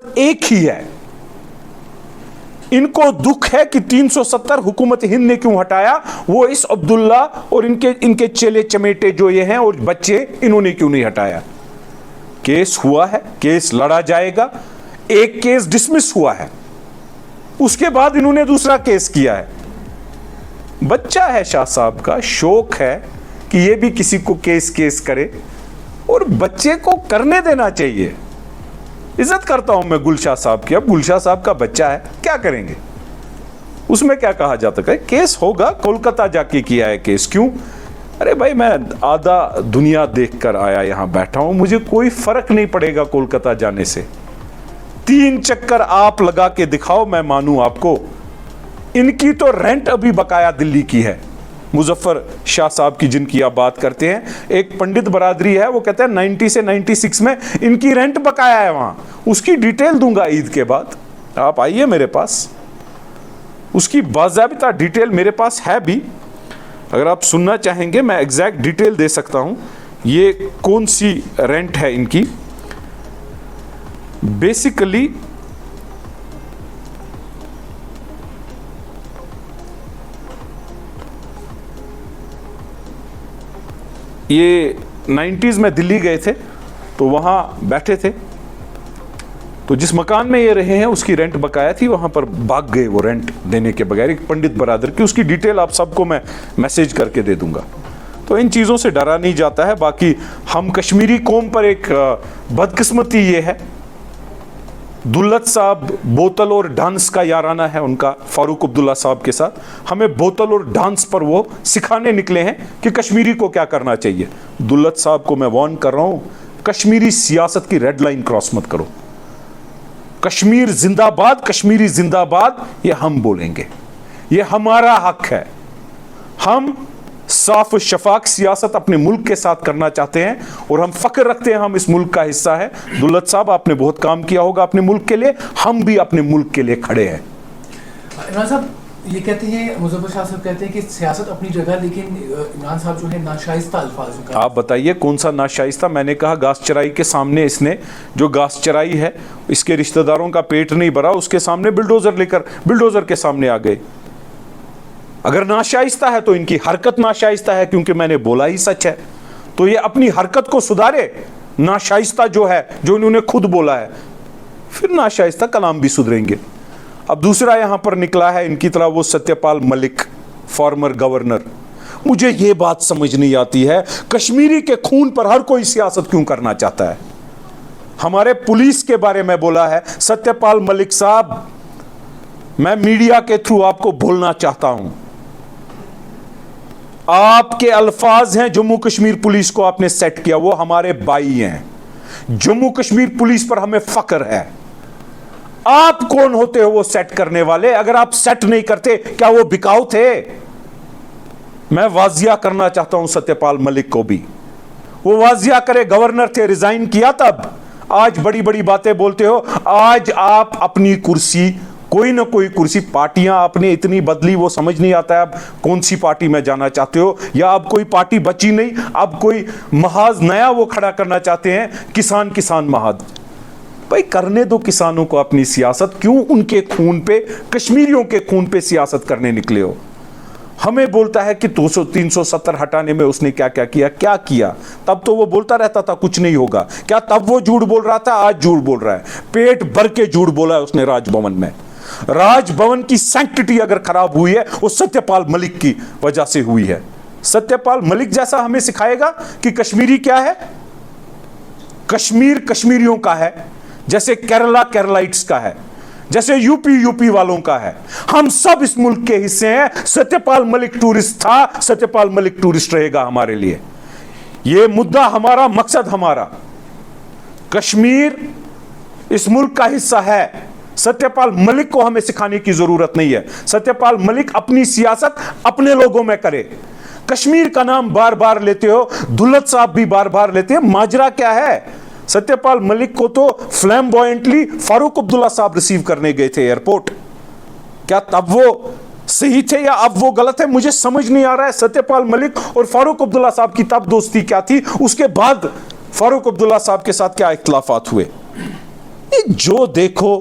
मकसद एक ही है। इनको दुख है कि 370 हुकूमत हिंद ने क्यों हटाया, वो इस अब्दुल्ला और इनके चेले चमेटे जो ये हैं और बच्चे, इन्होंने क्यों नहीं हटाया। केस हुआ है, केस लड़ा जाएगा, एक केस डिसमिस हुआ है, उसके बाद इन्होंने दूसरा केस किया है। बच्चा है शाह साहब का, शौक है कि ये भी किसी को केस करे, और बच्चे को करने देना चाहिए। इज्जत करता हूं मैं गुलशाह साहब की, अब गुलशाह साहब का बच्चा है, क्या करेंगे, उसमें क्या कहा जाता है। केस होगा, कोलकाता जाके किया है केस, क्यों? अरे भाई, मैं आधा दुनिया देखकर आया, यहां बैठा हूं, मुझे कोई फर्क नहीं पड़ेगा कोलकाता जाने से। 3 चक्कर आप लगा के दिखाओ, मैं मानूं आपको। इनकी तो रेंट अभी बकाया दिल्ली की है, मुजफ्फर शाह साहब की, जिनकी आप बात करते हैं। एक पंडित बरादरी है, वो कहते हैं 90 से 96 में इनकी रेंट बकाया है वहां। उसकी डिटेल दूंगा ईद के बाद, आप आइए मेरे पास, उसकी बाज़ाबिता डिटेल मेरे पास है भी। अगर आप सुनना चाहेंगे, मैं एग्जैक्ट डिटेल दे सकता हूं, ये कौन सी रेंट है इनकी। बेसिकली ये 90s में दिल्ली गए थे, तो वहाँ बैठे थे, तो जिस मकान में ये रहे हैं उसकी रेंट बकाया थी, वहाँ पर भाग गए वो रेंट देने के बगैर, एक पंडित बरादर की। उसकी डिटेल आप सबको मैं मैसेज करके दे दूंगा। तो इन चीज़ों से डरा नहीं जाता है। बाकी हम कश्मीरी कौम पर एक बदकिस्मती ये है, दुल्लत साहब बोतल और डांस का याराना है उनका फारूक अब्दुल्ला साहब के साथ। हमें बोतल और डांस पर वो सिखाने निकले हैं कि कश्मीरी को क्या करना चाहिए। दुल्लत साहब को मैं वार्न कर रहा हूं, कश्मीरी सियासत की रेड लाइन क्रॉस मत करो। कश्मीर जिंदाबाद, कश्मीरी जिंदाबाद, ये हम बोलेंगे, ये हमारा हक है। हम साफ शफाक सियासत अपने मुल्क के साथ करना चाहते हैं और हम फख्र रखते हैं हम इस मुल्क का हिस्सा है। दुल्लत साहब, आपने बहुत काम किया होगा अपने मुल्क के लिए, हम भी अपने मुल्क के लिए खड़े हैं। इमरान साहब ये कहते हैं, मुजफ्फर शाह साहब कहते हैं कि सियासत अपनी जगह, लेकिन इमरान साहब जो है नाशाइस्ता अल्फाज का। आप बताइए कौन सा नाशाइस्ता? मैंने कहा घास चराई के सामने इसने जो घास चराई है, इसके रिश्तेदारों का पेट नहीं भरा, उसके सामने बिल्डोजर लेकर बिल्डोजर के सामने आ गए। अगर नाशाइस्ता है तो इनकी हरकत नाशाइस्ता है, क्योंकि मैंने बोला ही सच है। तो ये अपनी हरकत को सुधारे, नाशाइस्ता जो है, जो इन्होंने खुद बोला है, फिर नाशाइस्ता कलाम भी सुधरेंगे। अब दूसरा यहां पर निकला है इनकी तरह वो सत्यपाल मलिक, फॉर्मर गवर्नर। मुझे ये बात समझ नहीं आती है, कश्मीरी के खून पर हर कोई सियासत क्यों करना चाहता है। हमारे पुलिस के बारे में बोला है सत्यपाल मलिक साहब, मैं मीडिया के थ्रू आपको बोलना चाहता हूं, आपके अल्फाज हैं जम्मू कश्मीर पुलिस को आपने सेट किया, वो हमारे भाई हैं। जम्मू कश्मीर पुलिस पर हमें फख्र है। आप कौन होते हो वो सेट करने वाले? अगर आप सेट नहीं करते, क्या वो बिकाऊ थे? मैं वाजिया करना चाहता हूं सत्यपाल मलिक को भी, वो वाजिया करे। गवर्नर थे, रिजाइन किया तब। आज बड़ी बड़ी बातें बोलते हो। आज आप अपनी कुर्सी, कोई ना कोई कुर्सी, पार्टियां आपने इतनी बदली, वो समझ नहीं आता है अब कौन सी पार्टी में जाना चाहते हो, या अब कोई पार्टी बची नहीं, अब कोई महाज नया वो खड़ा करना चाहते हैं, किसान महाज। भाई करने दो किसानों को अपनी सियासत, क्यों उनके खून पे, कश्मीरियों के खून पे सियासत करने निकले हो? हमें बोलता है कि 370 हटाने में उसने क्या क्या किया, क्या किया? तब तो वो बोलता रहता था कुछ नहीं होगा। क्या तब वो झूठ बोल रहा था? आज झूठ बोल रहा है, पेट भर के झूठ बोला है उसने राजभवन में। राजभवन की सैंक्टिटी अगर खराब हुई है, वो सत्यपाल मलिक की वजह से हुई है। सत्यपाल मलिक जैसा हमें सिखाएगा कि कश्मीरी क्या है, कश्मीर कश्मीरियों का है, जैसे केरला केरलाइट्स का है, जैसे यूपी वालों का है। हम सब इस मुल्क के हिस्से हैं। सत्यपाल मलिक टूरिस्ट था, सत्यपाल मलिक टूरिस्ट रहेगा हमारे लिए। यह मुद्दा हमारा, मकसद हमारा, कश्मीर इस मुल्क का हिस्सा है। सत्यपाल मलिक को हमें सिखाने की जरूरत नहीं है। सत्यपाल मलिक अपनी सियासत अपने लोगों में करे। कश्मीर का नाम बार बार लेते हो, दुल्लत साहब भी बार बार लेते हैं। माजरा क्या है? सत्यपाल मलिक को तो फ्लैम्बॉयंटली फारूक अब्दुल्ला साहब रिसीव करने गए थे एयरपोर्ट। क्या तब वो सही थे या अब वो गलत है? मुझे समझ नहीं आ रहा है। सत्यपाल मलिक और फारूक अब्दुल्ला साहब की तब दोस्ती क्या थी, उसके बाद फारूक अब्दुल्ला साहब के साथ क्या इख्तिलाफात हुए? ये जो देखो,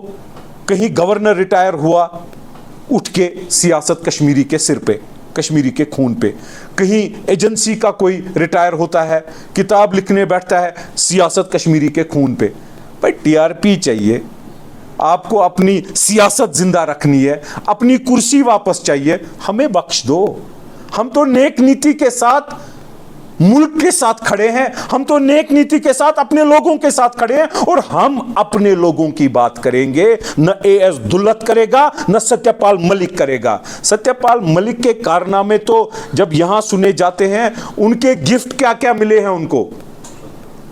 कहीं गवर्नर रिटायर हुआ, उठ के सियासत कश्मीरी के सिर पे, कश्मीरी के खून पे। कहीं एजेंसी का कोई रिटायर होता है, किताब लिखने बैठता है, सियासत कश्मीरी के खून पे। भाई टीआरपी चाहिए आपको, अपनी सियासत जिंदा रखनी है, अपनी कुर्सी वापस चाहिए, हमें बख्श दो। हम तो नेक नीति के साथ मुल्क के साथ खड़े हैं, हम तो नेक नीति के साथ अपने लोगों के साथ खड़े हैं, और हम अपने लोगों की बात करेंगे। न एएस दुल्लत करेगा, न सत्यपाल मलिक करेगा। सत्यपाल मलिक के कारनामे तो जब यहां सुने जाते हैं, उनके गिफ्ट क्या क्या मिले हैं उनको,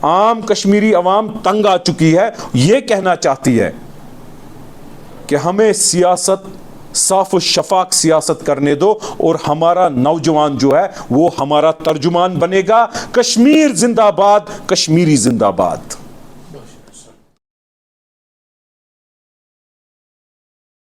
आम कश्मीरी अवाम तंग आ चुकी है। यह कहना चाहती है कि हमें सियासत, साफ और शफाक सियासत करने दो, और हमारा नौजवान जो है वो हमारा तर्जुमान बनेगा। कश्मीर जिंदाबाद, कश्मीरी जिंदाबाद।